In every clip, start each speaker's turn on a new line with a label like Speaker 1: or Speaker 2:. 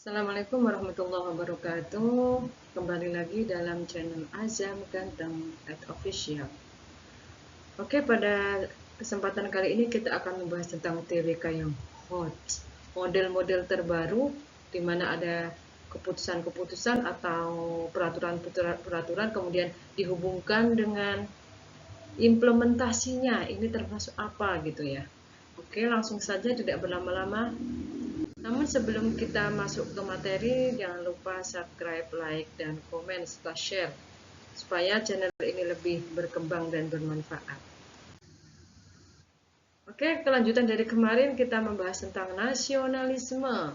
Speaker 1: Assalamualaikum warahmatullahi wabarakatuh. Kembali lagi dalam channel Azam Ganteng @official. Oke, pada kesempatan kali ini kita akan membahas tentang TWK yang hot, model-model terbaru di mana ada keputusan-keputusan atau peraturan-peraturan kemudian dihubungkan dengan implementasinya. Ini termasuk apa gitu ya. Oke, langsung saja tidak berlama-lama. Namun sebelum kita masuk ke materi, jangan lupa subscribe, like, dan komen serta share supaya channel ini lebih berkembang dan bermanfaat. Oke, kelanjutan dari kemarin kita membahas tentang nasionalisme.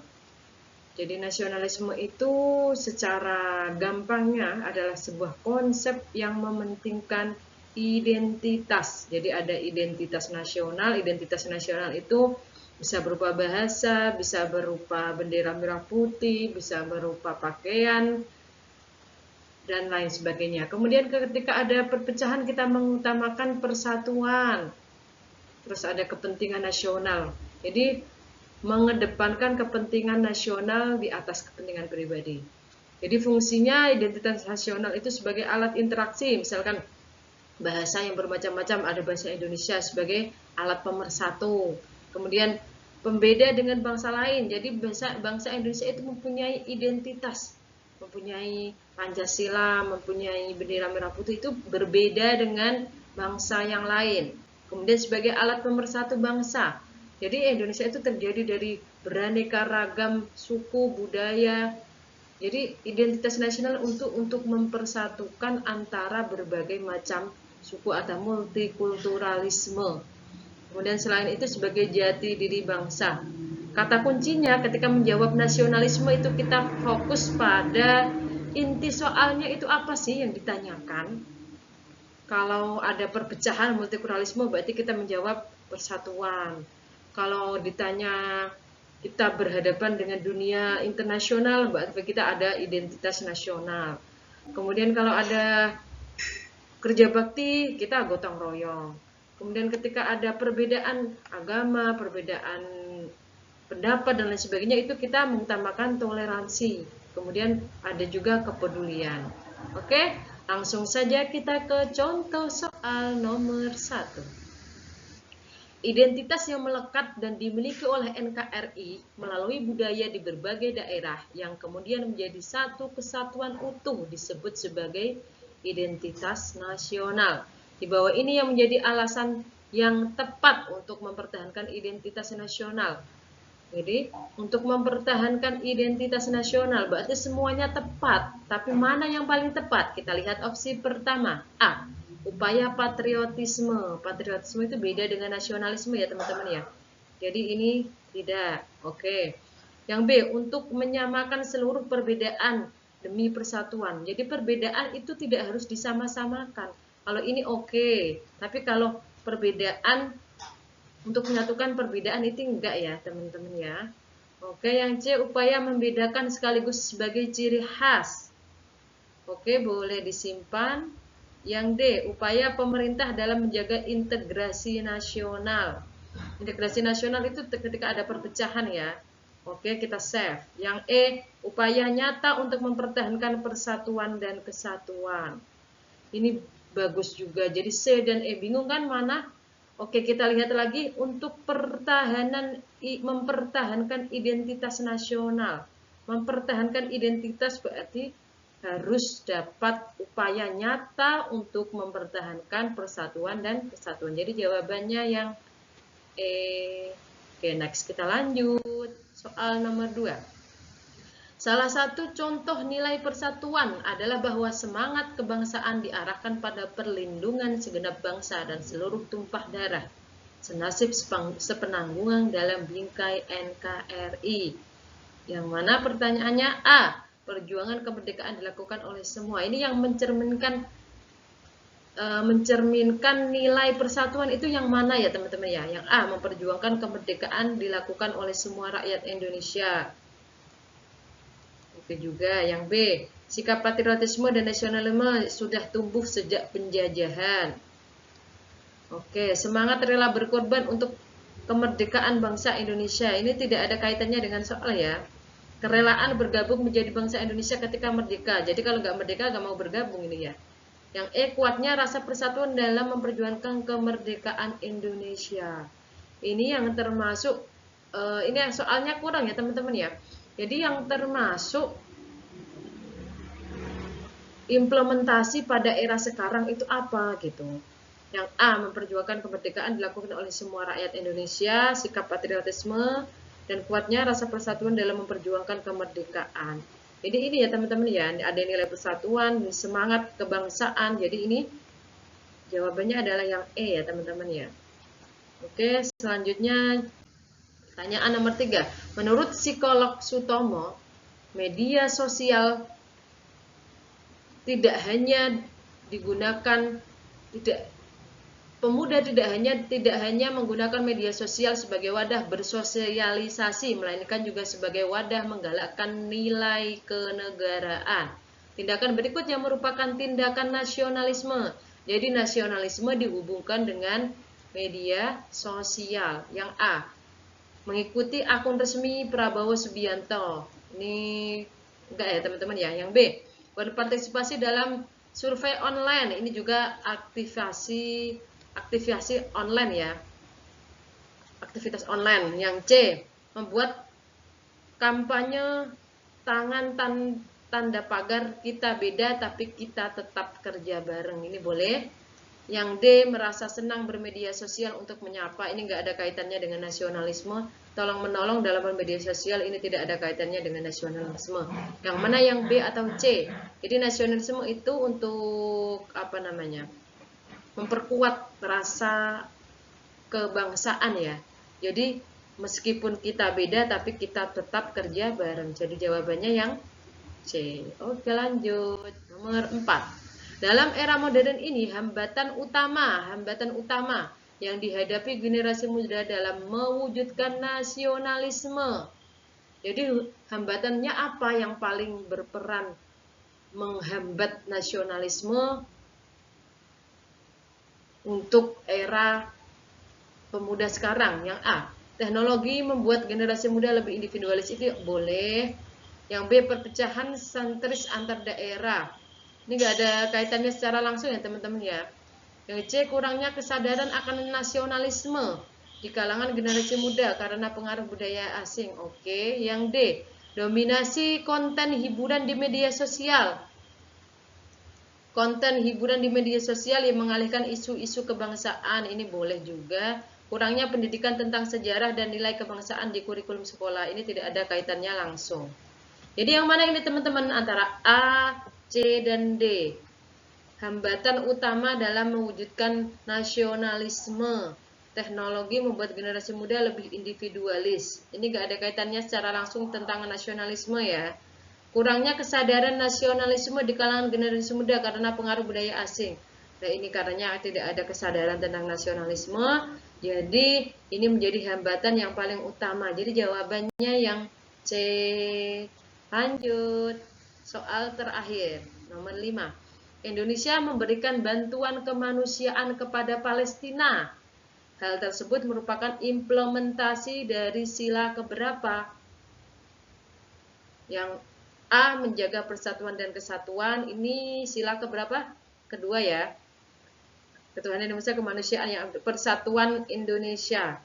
Speaker 1: Jadi nasionalisme itu secara gampangnya adalah sebuah konsep yang mementingkan identitas. Jadi ada identitas nasional. Identitas nasional itu bisa berupa bahasa, bisa berupa bendera merah putih, bisa berupa pakaian, dan lain sebagainya. Kemudian ketika ada perpecahan kita mengutamakan persatuan. Terus ada kepentingan nasional. Jadi mengedepankan kepentingan nasional di atas kepentingan pribadi. Jadi fungsinya identitas nasional itu sebagai alat interaksi, misalkan bahasa yang bermacam-macam, ada bahasa Indonesia sebagai alat pemersatu. Kemudian pembeda dengan bangsa lain. Jadi bangsa Indonesia itu mempunyai identitas, mempunyai Pancasila, mempunyai bendera merah putih, itu berbeda dengan bangsa yang lain. Kemudian sebagai alat pemersatu bangsa. Jadi Indonesia itu terjadi dari beraneka ragam suku, budaya. Jadi identitas nasional untuk mempersatukan antara berbagai macam suku atau multikulturalisme. Kemudian selain itu sebagai jati diri bangsa. Kata kuncinya ketika menjawab nasionalisme itu kita fokus pada inti soalnya itu apa sih yang ditanyakan. Kalau ada perpecahan multikulturalisme berarti kita menjawab persatuan. Kalau ditanya kita berhadapan dengan dunia internasional berarti kita ada identitas nasional. Kemudian kalau ada kerja bakti kita gotong royong. Kemudian ketika ada perbedaan agama, perbedaan pendapat dan lain sebagainya itu kita mengutamakan toleransi. Kemudian ada juga kepedulian. Oke, langsung saja kita ke contoh soal nomor 1. Identitas yang melekat dan dimiliki oleh NKRI melalui budaya di berbagai daerah yang kemudian menjadi satu kesatuan utuh disebut sebagai identitas nasional. Di bawah ini yang menjadi alasan yang tepat untuk mempertahankan identitas nasional. Jadi, untuk mempertahankan identitas nasional berarti semuanya tepat. Tapi mana yang paling tepat? Kita lihat opsi pertama. A. Upaya patriotisme. Patriotisme itu beda dengan nasionalisme ya teman-teman ya. Jadi ini tidak. Oke. Yang B. Untuk menyamakan seluruh perbedaan demi persatuan. Jadi perbedaan itu tidak harus disama-samakan. Kalau ini oke. Tapi kalau perbedaan untuk menyatukan perbedaan itu enggak ya teman-teman ya. Oke, yang C upaya membedakan sekaligus sebagai ciri khas. Oke, boleh disimpan. Yang D upaya pemerintah dalam menjaga integrasi nasional. Integrasi nasional itu ketika ada perpecahan ya. Oke, kita save. Yang E upaya nyata untuk mempertahankan persatuan dan kesatuan. Ini bagus juga. Jadi C dan E bingung kan mana? Oke, kita lihat lagi untuk mempertahankan identitas nasional. Mempertahankan identitas berarti harus dapat upaya nyata untuk mempertahankan persatuan dan kesatuan. Jadi jawabannya yang E. Oke, next kita lanjut. Soal nomor 2. Salah satu contoh nilai persatuan adalah bahwa semangat kebangsaan diarahkan pada perlindungan segenap bangsa dan seluruh tumpah darah, senasib sepenanggungan dalam bingkai NKRI. Yang mana pertanyaannya A. Perjuangan kemerdekaan dilakukan oleh semua. Ini yang mencerminkan nilai persatuan itu yang mana ya teman-teman ya? Yang A. Memperjuangkan kemerdekaan dilakukan oleh semua rakyat Indonesia. Oke juga. Yang B. Sikap patriotisme dan nasionalisme sudah tumbuh sejak penjajahan. Oke, semangat rela berkorban untuk kemerdekaan bangsa Indonesia. Ini tidak ada kaitannya dengan soal ya. kerelaan bergabung menjadi bangsa Indonesia ketika merdeka. Jadi kalau nggak merdeka nggak mau bergabung ini ya. Yang E, kuatnya rasa persatuan dalam memperjuangkan kemerdekaan Indonesia. Ini yang termasuk, ini soalnya kurang ya teman-teman ya. Jadi yang termasuk implementasi pada era sekarang itu apa gitu. Yang A, memperjuangkan kemerdekaan dilakukan oleh semua rakyat Indonesia, sikap patriotisme, dan kuatnya rasa persatuan dalam memperjuangkan kemerdekaan. Jadi ini ya teman-teman ya, ada nilai persatuan, semangat kebangsaan. Jadi ini jawabannya adalah yang E ya teman-teman ya. Oke, selanjutnya pertanyaan nomor 3. Menurut psikolog Sutomo, media sosial tidak hanya digunakan pemuda tidak hanya menggunakan media sosial sebagai wadah bersosialisasi, melainkan juga sebagai wadah menggalakkan nilai kenegaraan. Tindakan berikutnya merupakan tindakan nasionalisme. Jadi nasionalisme dihubungkan dengan media sosial. Yang A, mengikuti akun resmi Prabowo Subianto. Ini enggak ya teman-teman ya. Yang B, berpartisipasi dalam survei online. Ini juga aktivasi online ya. Aktivitas online. Yang C, membuat kampanye tangan tanda pagar kita beda tapi kita tetap kerja bareng. Ini boleh. Yang D, merasa senang bermedia sosial untuk menyapa. Ini nggak ada kaitannya dengan nasionalisme. Tolong menolong dalam bermedia sosial, ini tidak ada kaitannya dengan nasionalisme. Yang mana yang B atau C? Jadi nasionalisme itu untuk apa namanya? Memperkuat rasa kebangsaan ya. Jadi meskipun kita beda tapi kita tetap kerja bareng. Jadi jawabannya yang C. Oke, lanjut. Nomor 4. Dalam era modern ini, hambatan utama yang dihadapi generasi muda dalam mewujudkan nasionalisme. Jadi hambatannya apa yang paling berperan menghambat nasionalisme untuk era pemuda sekarang? Yang A, teknologi membuat generasi muda lebih individualis, itu boleh. Yang B, perpecahan sentris antar daerah. Ini nggak ada kaitannya secara langsung ya teman-teman ya. Yang C, kurangnya kesadaran akan nasionalisme di kalangan generasi muda karena pengaruh budaya asing. Oke. Yang D, dominasi konten hiburan di media sosial. Konten hiburan di media sosial yang mengalihkan isu-isu kebangsaan, ini boleh juga. Kurangnya pendidikan tentang sejarah dan nilai kebangsaan di kurikulum sekolah, ini tidak ada kaitannya langsung. Jadi yang mana ini teman-teman, antara A, C, dan D. Hambatan utama dalam mewujudkan nasionalisme. Teknologi membuat generasi muda lebih individualis. Ini gak ada kaitannya secara langsung tentang nasionalisme ya. Kurangnya kesadaran nasionalisme di kalangan generasi muda karena pengaruh budaya asing. Nah ini karenanya tidak ada kesadaran tentang nasionalisme. Jadi ini menjadi hambatan yang paling utama. Jadi jawabannya yang C. Lanjut. Soal terakhir, nomor 5. Indonesia memberikan bantuan kemanusiaan kepada Palestina. Hal tersebut merupakan implementasi dari sila keberapa? Yang A, menjaga persatuan dan kesatuan. Ini sila keberapa? Kedua ya. Ketuhanan Indonesia, kemanusiaan, yang persatuan Indonesia.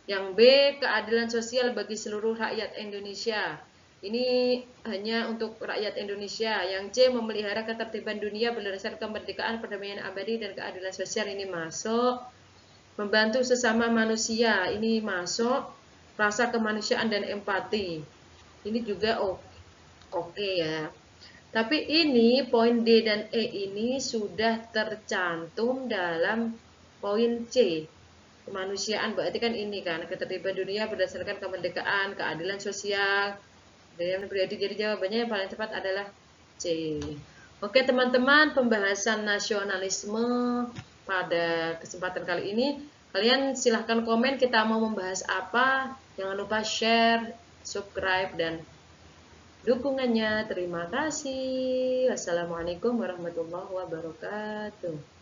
Speaker 1: Yang B, keadilan sosial bagi seluruh rakyat Indonesia. Ini hanya untuk rakyat Indonesia. Yang C, memelihara ketertiban dunia berdasarkan kemerdekaan, perdamaian abadi, dan keadilan sosial. Ini masuk. Membantu sesama manusia. Ini masuk. Rasa kemanusiaan dan empati. Ini juga oke ya. Tapi ini poin D dan E ini sudah tercantum dalam poin C. Kemanusiaan berarti kan ini kan, ketertiban dunia berdasarkan kemerdekaan, keadilan sosial. Jadi jawabannya yang paling tepat adalah C. Oke teman-teman, pembahasan nasionalisme pada kesempatan kali ini. Kalian silahkan komen kita mau membahas apa. Jangan lupa share, subscribe, dan dukungannya. Terima kasih. Wassalamualaikum warahmatullahi wabarakatuh.